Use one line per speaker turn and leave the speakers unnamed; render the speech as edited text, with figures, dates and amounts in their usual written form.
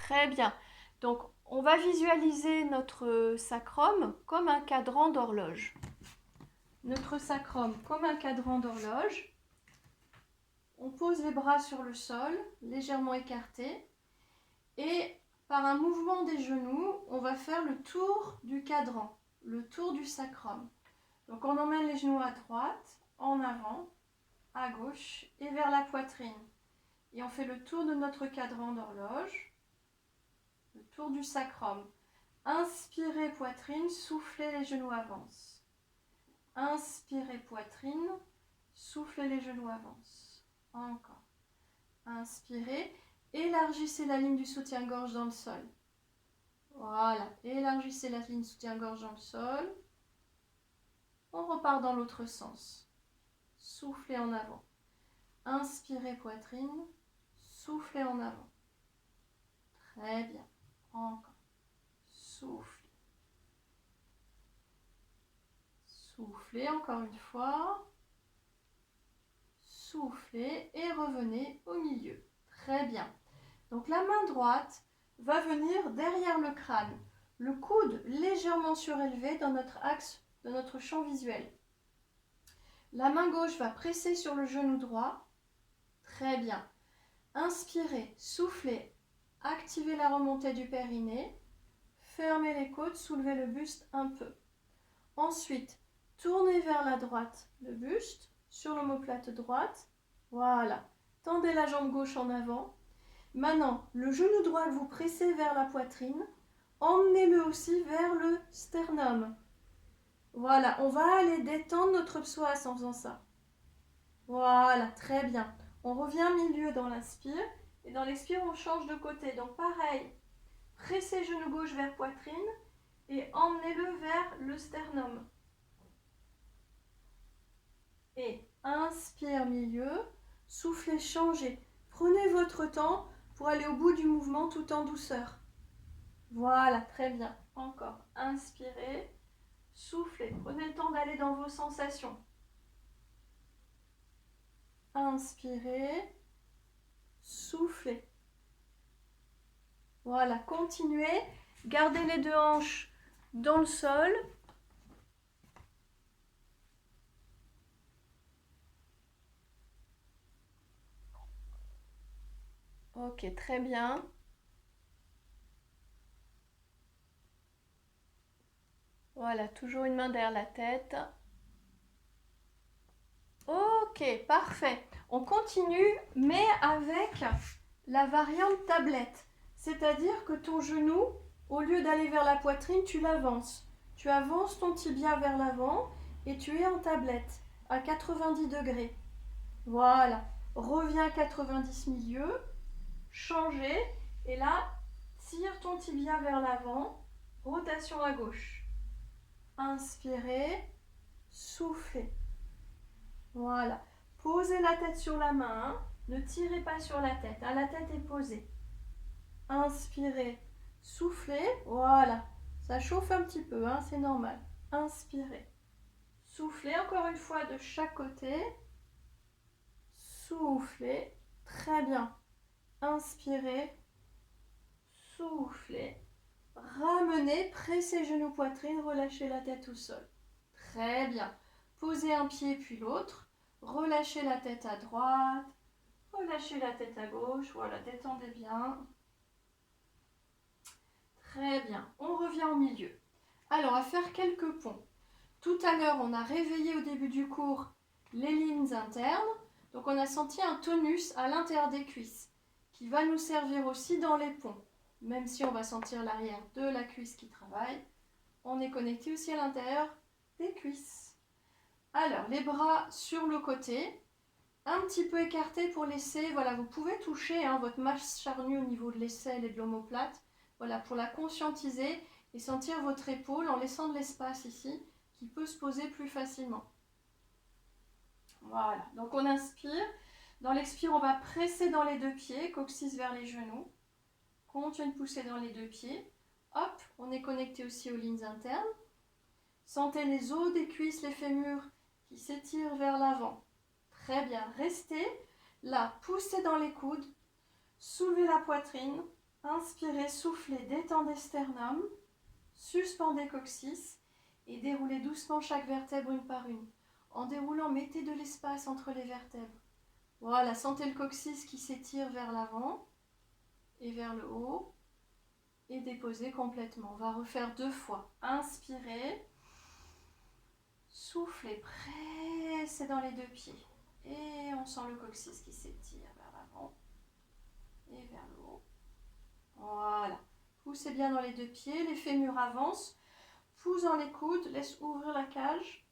Très bien. Donc, on va visualiser notre sacrum comme un cadran d'horloge. Notre sacrum comme un cadran d'horloge. On pose les bras sur le sol, légèrement écartés. Et par un mouvement des genoux, on va faire le tour du cadran, le tour du sacrum. Donc, on emmène les genoux à droite, en avant, à gauche et vers la poitrine. Et on fait le tour de notre cadran d'horloge, le tour du sacrum. Inspirez poitrine, soufflez, les genoux avancent. Inspirez poitrine, soufflez, les genoux avancent. Encore. Inspirez, élargissez la ligne du soutien-gorge dans le sol. Voilà, élargissez la ligne soutien-gorge dans le sol. On repart dans l'autre sens. Soufflez en avant. Inspirez poitrine, soufflez en avant. Très bien. Encore. Soufflez. Soufflez encore une fois. Soufflez et revenez au milieu. Très bien. Donc la main droite va venir derrière le crâne. Le coude légèrement surélevé dans notre axe de notre champ visuel. La main gauche va presser sur le genou droit. Très bien. Inspirez, soufflez, activez la remontée du périnée. Fermez les côtes, soulevez le buste un peu. Ensuite, tournez vers la droite le buste sur l'omoplate droite. Voilà. Tendez la jambe gauche en avant. Maintenant, le genou droit que vous pressez vers la poitrine, emmenez-le aussi vers le sternum. Voilà, on va aller détendre notre psoas en faisant ça. Voilà, très bien. On revient milieu dans l'inspire et dans l'expire, on change de côté. Donc pareil, pressez genou gauche vers poitrine et emmenez-le vers le sternum. Et inspire milieu, soufflez, changez. Prenez votre temps pour aller au bout du mouvement tout en douceur. Voilà, très bien. Encore. Inspirez, soufflez. Prenez le temps d'aller dans vos sensations. Inspirez, soufflez. Voilà, continuez. Gardez les deux hanches dans le sol. Ok, très bien. Voilà, toujours une main derrière la tête. Ok, parfait. On continue, mais avec la variante tablette. C'est-à-dire que ton genou, au lieu d'aller vers la poitrine, tu l'avances. Tu avances ton tibia vers l'avant et tu es en tablette à 90 degrés. Voilà. Reviens à 90 milieu. Changer. Et là, tire ton tibia vers l'avant. Rotation à gauche. Inspirez. Soufflez. Voilà. Posez la tête sur la main. Ne tirez pas sur la tête. La tête est posée. Inspirez. Soufflez. Voilà. Ça chauffe un petit peu, hein, c'est normal. Inspirez. Soufflez encore une fois de chaque côté. Soufflez. Très bien. Inspirez. Soufflez. Ramenez, pressez genoux poitrine, relâchez la tête au sol. Très bien. Posez un pied puis l'autre. Relâchez la tête à droite. Relâchez la tête à gauche. Voilà, détendez bien. Très bien. On revient au milieu. Alors, à faire quelques ponts. Tout à l'heure, on a réveillé au début du cours les lignes internes. Donc, on a senti un tonus à l'intérieur des cuisses qui va nous servir aussi dans les ponts. Même si on va sentir l'arrière de la cuisse qui travaille, on est connecté aussi à l'intérieur des cuisses. Alors, les bras sur le côté, un petit peu écartés pour laisser, voilà, vous pouvez toucher votre masse charnue au niveau de l'aisselle et de l'omoplate, voilà, pour la conscientiser et sentir votre épaule en laissant de l'espace ici qui peut se poser plus facilement. Voilà, donc on inspire. Dans l'expire, on va presser dans les deux pieds, coccyx vers les genoux. Continue de pousser dans les deux pieds. Hop, on est connecté aussi aux lignes internes. Sentez les os des cuisses, les fémurs qui s'étirent vers l'avant. Très bien, restez là, poussez dans les coudes, soulevez la poitrine, Inspirez, soufflez, détendez sternum, suspendez coccyx et déroulez doucement chaque vertèbre une par une. En déroulant, mettez de l'espace entre les vertèbres. Voilà, sentez le coccyx qui s'étire vers l'avant et vers le haut et déposez complètement. On va refaire 2 fois. Inspirez, soufflez, pressez dans les 2 pieds. Et on sent le coccyx qui s'étire vers l'avant et vers le haut. Voilà. Poussez bien dans les 2 pieds, les fémurs avancent. Poussant les coudes, laisse ouvrir la cage.